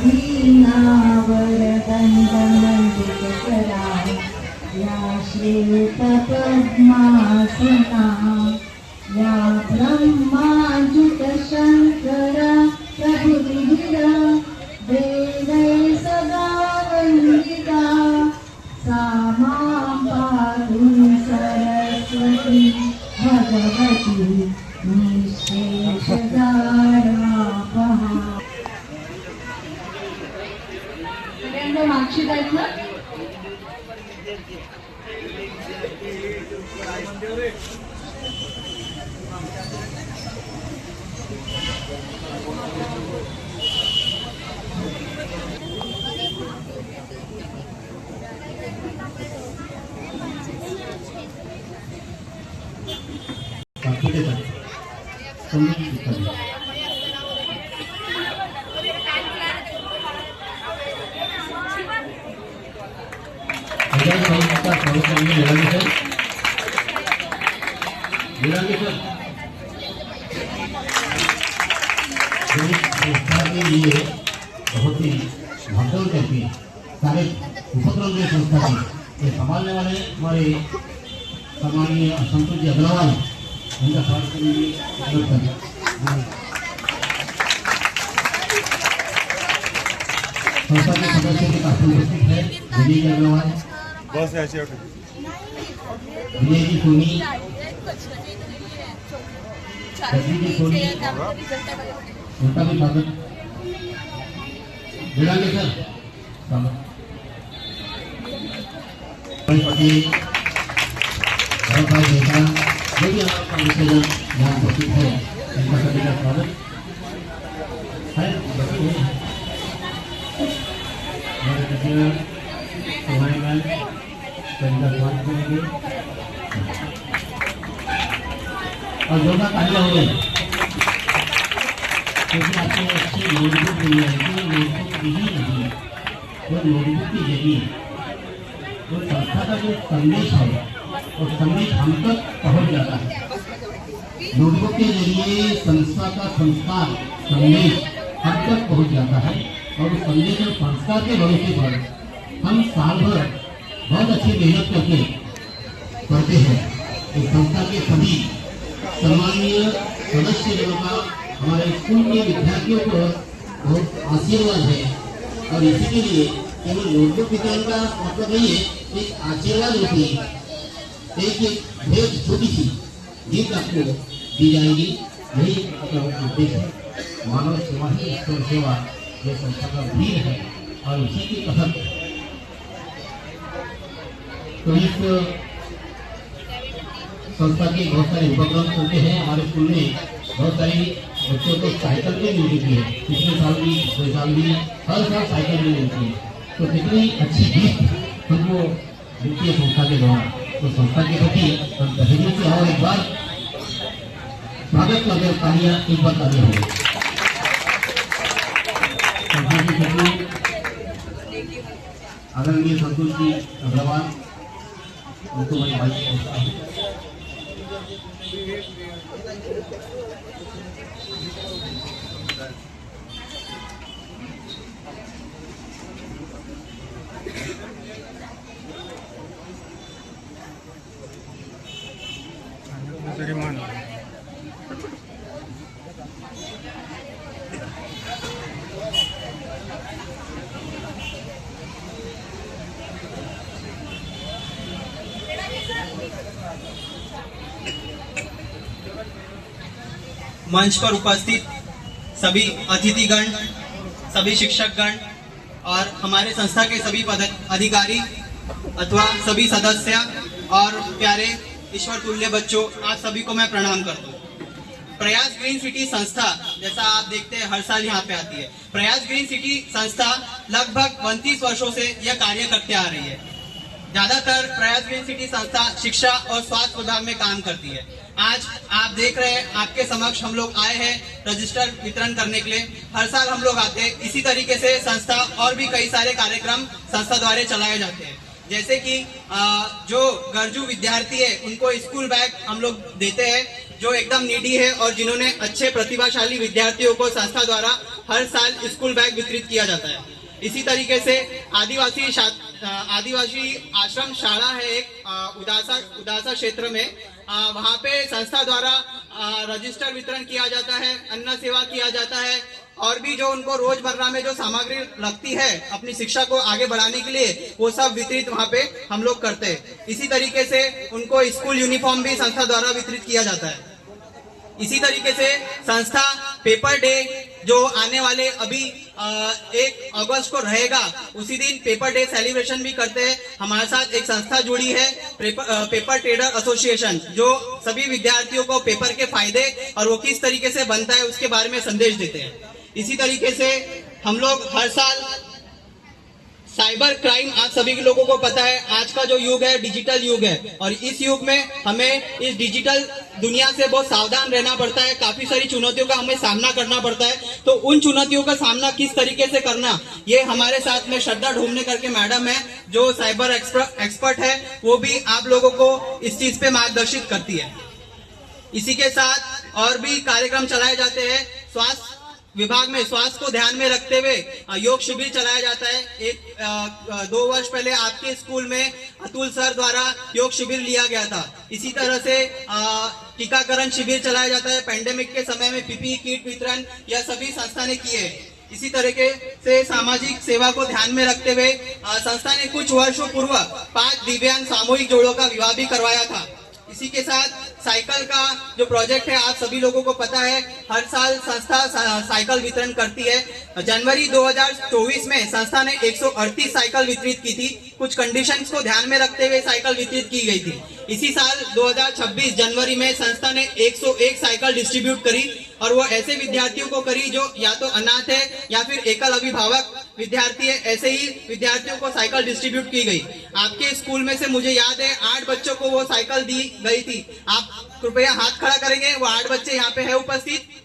दीनावर दंडमंडितकरा या श्वेतपद्मासना या ब्रह्माच्युत शंकर प्रभुतिभिर वेदै सदा वन्दिता सा मां पातु सरस्वती भगवती निःशेषदारापहा। सगळ्यांना मार्कशीट आहेत ना? संस्था के लिए बहुत ही भागदौड़ करके सारे उपक्रम में संस्था की ये संभालने वाले हमारे सम्मानीय संतोष जी अग्रवाल उनका स्वागत करने के लिए संस्था के सदस्य के काफी उपस्थित है विजय जी अग्रवाल, विजय जी सोनी, जी सोनी, उनका भी स्वागत। जुड़ांगे सर पटेल, भरत भाई नेता, जो भी हमारा कांग्रेस यहाँ उपस्थित है उनका सभी का स्वागत है। करेंगे और जोरदार तालियां हो गई क्योंकि आपको अच्छी नोटबुक मिल जाएगी। नोटबुक ही नहीं, वो नोटबुक के जरिए वो संस्था का जो संदेश है वो संदेश हम तक पहुंच जाता है। नोटबुक के जरिए संस्था का संस्कार संदेश हम तक पहुंच जाता है और उस संदेश और संस्कार के भरोसे पर हम साल भर बहुत अच्छी मेहनत करके करते हैं। इस संस्था के सभी सम्मानीय सदस्य लोगों का हमारे स्कूल के विद्यार्थियों को बहुत आशीर्वाद है और इसी के लिए केवल नोटबुक वितरण का मतलब नहीं है, एक आशीर्वाद होती है, एक भेंट छोटी सी जीत आपको दी जाएगी। यही अपना उद्देश्य है। मानव सेवा ही ईश्वर सेवा ये संस्था का भीड़ है और इसी के तहत तो इस संस्था के बहुत सारे उपक्रम चलते हैं। हमारे स्कूल में बहुत सारी बच्चों को साइकिल भी मिल चुकी है, पिछले साल भी, पिछले साल भी, हर साल साइकिल भी मिलती है। तो कितनी अच्छी गिफ्ट हमको मिलती है संस्था के द्वारा। तो संस्था के प्रति हम तहेली से और एक बार स्वागत करते हैं। तालियां एक बार तालियां होंगी। संस्था के सचिव आदरणीय संतोष जी अग्रवाल उनको मैं भाई मंच पर उपस्थित सभी अतिथिगण, सभी शिक्षकगण और हमारे संस्था के सभी अधिकारी अथवा सभी सदस्य और प्यारे ईश्वर तुल्य बच्चों, आप सभी को मैं प्रणाम करता हूँ। प्रयास ग्रीन सिटी संस्था, जैसा आप देखते हैं हर साल यहाँ पे आती है। प्रयास ग्रीन सिटी संस्था लगभग 29 वर्षों से यह कार्य करते आ रही है। ज्यादातर प्रयास ग्रीन सिटी संस्था शिक्षा और स्वास्थ्य विभाग में काम करती है। आज आप देख रहे हैं, आपके समक्ष हम लोग आए हैं रजिस्टर वितरण करने के लिए। हर साल हम लोग आते हैं। इसी तरीके से संस्था और भी कई सारे कार्यक्रम संस्था द्वारा चलाए जाते हैं। जैसे कि जो गरजू विद्यार्थी है उनको स्कूल बैग हम लोग देते हैं। जो एकदम नीडी है और जिन्होंने अच्छे प्रतिभाशाली विद्यार्थियों को संस्था द्वारा हर साल स्कूल बैग वितरित किया जाता है। इसी तरीके से आदिवासी आश्रम शाला है एक उदासा क्षेत्र में, वहाँ पे संस्था द्वारा रजिस्टर वितरण किया जाता है, अन्न सेवा किया जाता है और भी जो उनको रोजमर्रा में जो सामग्री लगती है अपनी शिक्षा को आगे बढ़ाने के लिए वो सब वितरित वहाँ पे हम लोग करते हैं। इसी तरीके से उनको स्कूल यूनिफॉर्म भी संस्था द्वारा वितरित किया जाता है। इसी तरीके से संस्था पेपर डे जो आने वाले अभी 1 अगस्त को रहेगा, उसी दिन पेपर डे सेलिब्रेशन भी करते हैं। हमारे साथ एक संस्था जुड़ी है पेपर ट्रेडर एसोसिएशन, जो सभी विद्यार्थियों को पेपर के फायदे और वो किस तरीके से बनता है उसके बारे में संदेश देते हैं। इसी तरीके से हम लोग हर साल साइबर क्राइम, आप सभी लोगों को पता है आज का जो युग है डिजिटल युग है और इस युग में हमें इस डिजिटल दुनिया से बहुत सावधान रहना पड़ता है। काफी सारी चुनौतियों का हमें सामना करना पड़ता है। तो उन चुनौतियों का सामना किस तरीके से करना, ये हमारे साथ में श्रद्धा ढूंढने करके मैडम है जो साइबर एक्सपर्ट है, वो भी आप लोगों को इस चीज पे मार्गदर्शित करती है। इसी के साथ और भी कार्यक्रम चलाए जाते हैं। स्वास्थ्य विभाग में स्वास्थ्य को ध्यान में रखते हुए योग शिविर चलाया जाता है। 2 वर्ष पहले आपके स्कूल में अतुल सर द्वारा योग शिविर लिया गया था। इसी तरह से टीकाकरण शिविर चलाया जाता है। पेंडेमिक के समय में पीपीई किट वितरण यह सभी संस्था ने किए। इसी तरीके से सामाजिक सेवा को ध्यान में रखते हुए संस्था ने कुछ वर्षों पूर्व 5 दिव्यांग सामूहिक जोड़ों का विवाह भी करवाया था। इसी के साथ साइकिल का जो प्रोजेक्ट है, आप सभी लोगों को पता है हर साल संस्था साइकिल वितरण करती है। जनवरी 2024 में संस्था ने 138 साइकिल वितरित की थी। कुछ कंडीशंस को ध्यान में रखते हुए साइकिल वितरित की गई थी। इसी साल 2026 जनवरी में संस्था ने 101 साइकिल डिस्ट्रीब्यूट करी और वो ऐसे विद्यार्थियों को करी जो या तो अनाथ है या फिर एकल अभिभावक विद्यार्थी है। ऐसे ही विद्यार्थियों को साइकिल डिस्ट्रीब्यूट की गई। आपके स्कूल में से मुझे याद है 8 बच्चों को वो साइकिल दी गई थी। आप कृपया हाथ खड़ा करेंगे, वो 8 बच्चे यहाँ पे है उपस्थित।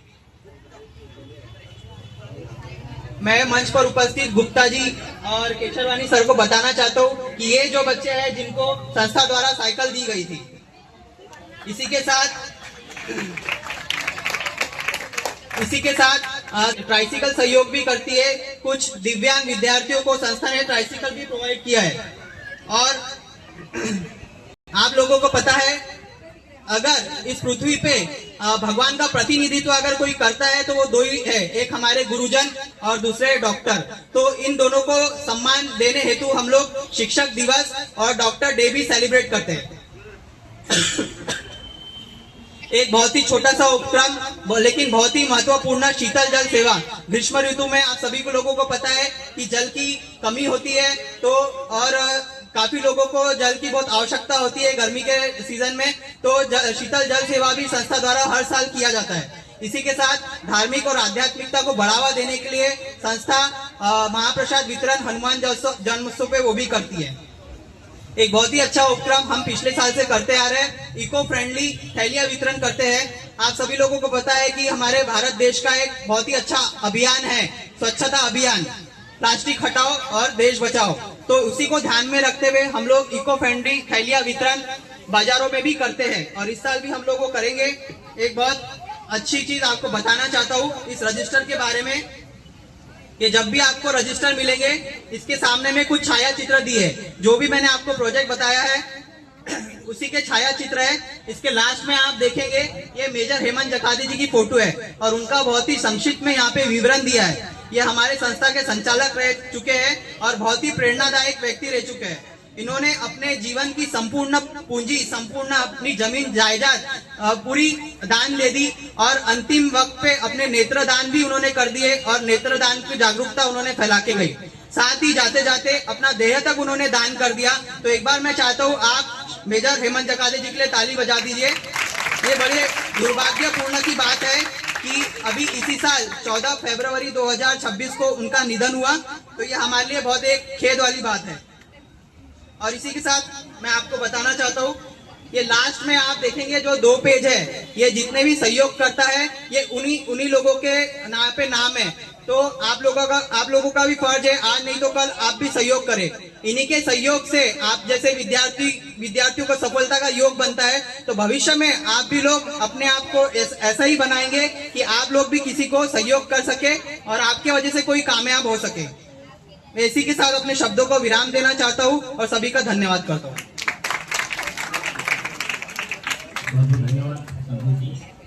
मैं मंच पर उपस्थित गुप्ता जी और केशरवानी सर को बताना चाहता हूँ कि ये जो बच्चे हैं जिनको संस्था द्वारा साइकिल दी गई थी। इसी के साथ ट्राइसिकल सहयोग भी करती है। कुछ दिव्यांग विद्यार्थियों को संस्था ने ट्राइसिकल भी प्रोवाइड किया है। और आप लोगों को पता है अगर इस पृथ्वी पे भगवान का प्रतिनिधित्व अगर कोई करता है तो वो 2 ही है, एक हमारे गुरुजन और दूसरे डॉक्टर। तो इन दोनों को सम्मान देने हेतु हम लोग शिक्षक दिवस और डॉक्टर डे भी सेलिब्रेट करते हैं। एक बहुत ही छोटा सा उपक्रम लेकिन बहुत ही महत्वपूर्ण शीतल जल सेवा। ग्रीष्म ऋतु में आप सभी को लोगों को पता है कि जल की कमी होती है, तो और काफी लोगों को जल की बहुत आवश्यकता होती है गर्मी के सीजन में। तो शीतल जल सेवा भी संस्था द्वारा हर साल किया जाता है। इसी के साथ धार्मिक और आध्यात्मिकता को बढ़ावा देने के लिए संस्था महाप्रसाद वितरण हनुमान जन्मोत्सव पे वो भी करती है। एक बहुत ही अच्छा उपक्रम हम पिछले साल से करते आ रहे हैं। इको फ्रेंडली थैलियां वितरण करते हैं। आप सभी लोगों को पता है कि हमारे भारत देश का एक बहुत ही अच्छा अभियान है स्वच्छता अभियान, प्लास्टिक हटाओ और देश बचाओ। तो उसी को ध्यान में रखते हुए हम लोग इको फ्रेंडली थैलियां वितरण बाजारों में भी करते हैं और इस साल भी हम लोग वो करेंगे। एक बहुत अच्छी चीज आपको बताना चाहता हूँ इस रजिस्टर के बारे में, कि जब भी आपको रजिस्टर मिलेंगे इसके सामने में कुछ छाया चित्र दिए, जो भी मैंने आपको प्रोजेक्ट बताया है उसी के छाया चित्र है। इसके लास्ट में आप देखेंगे ये मेजर हेमंत जकादी जी की फोटो है और उनका बहुत ही संक्षिप्त में यहाँ पे विवरण दिया है। ये हमारे संस्था के संचालक रह चुके हैं और बहुत ही प्रेरणादायक व्यक्ति रह चुके हैं। इन्होंने अपने जीवन की संपूर्ण पूंजी, संपूर्ण अपनी जमीन जायदाद पूरी दान दे दी और अंतिम वक्त पे अपने नेत्रदान भी उन्होंने कर दिए और नेत्रदान की जागरूकता उन्होंने फैला के गई। साथ ही जाते जाते अपना देह तक उन्होंने दान कर दिया। तो एक बार मैं चाहता हूँ आप मेजर हेमंत जकादी जी के लिए ताली बजा दीजिए। ये बड़े दुर्भाग्यपूर्ण की बात है कि अभी इसी साल 14 फरवरी 2026 को उनका निधन हुआ। तो ये हमारे लिए बहुत एक खेद वाली बात है। और इसी के साथ मैं आपको बताना चाहता हूँ, ये लास्ट में आप देखेंगे जो 2 पेज है, ये जितने भी सहयोग करता है ये उन्हीं लोगों के नाम पे नाम है। तो आप लोगों का भी फर्ज है आज नहीं तो कल आप भी सहयोग करें। इन्हीं के सहयोग से आप जैसे विद्यार्थियों को सफलता का योग बनता है, तो भविष्य में आप भी लोग अपने आप को ऐसा ही बनाएंगे कि आप लोग भी किसी को सहयोग कर सके और आपके वजह से कोई कामयाब हो सके। मैं इसी के साथ अपने शब्दों को विराम देना चाहता हूँ और सभी का धन्यवाद करता हूँ। बहुत बहुत धन्यवाद।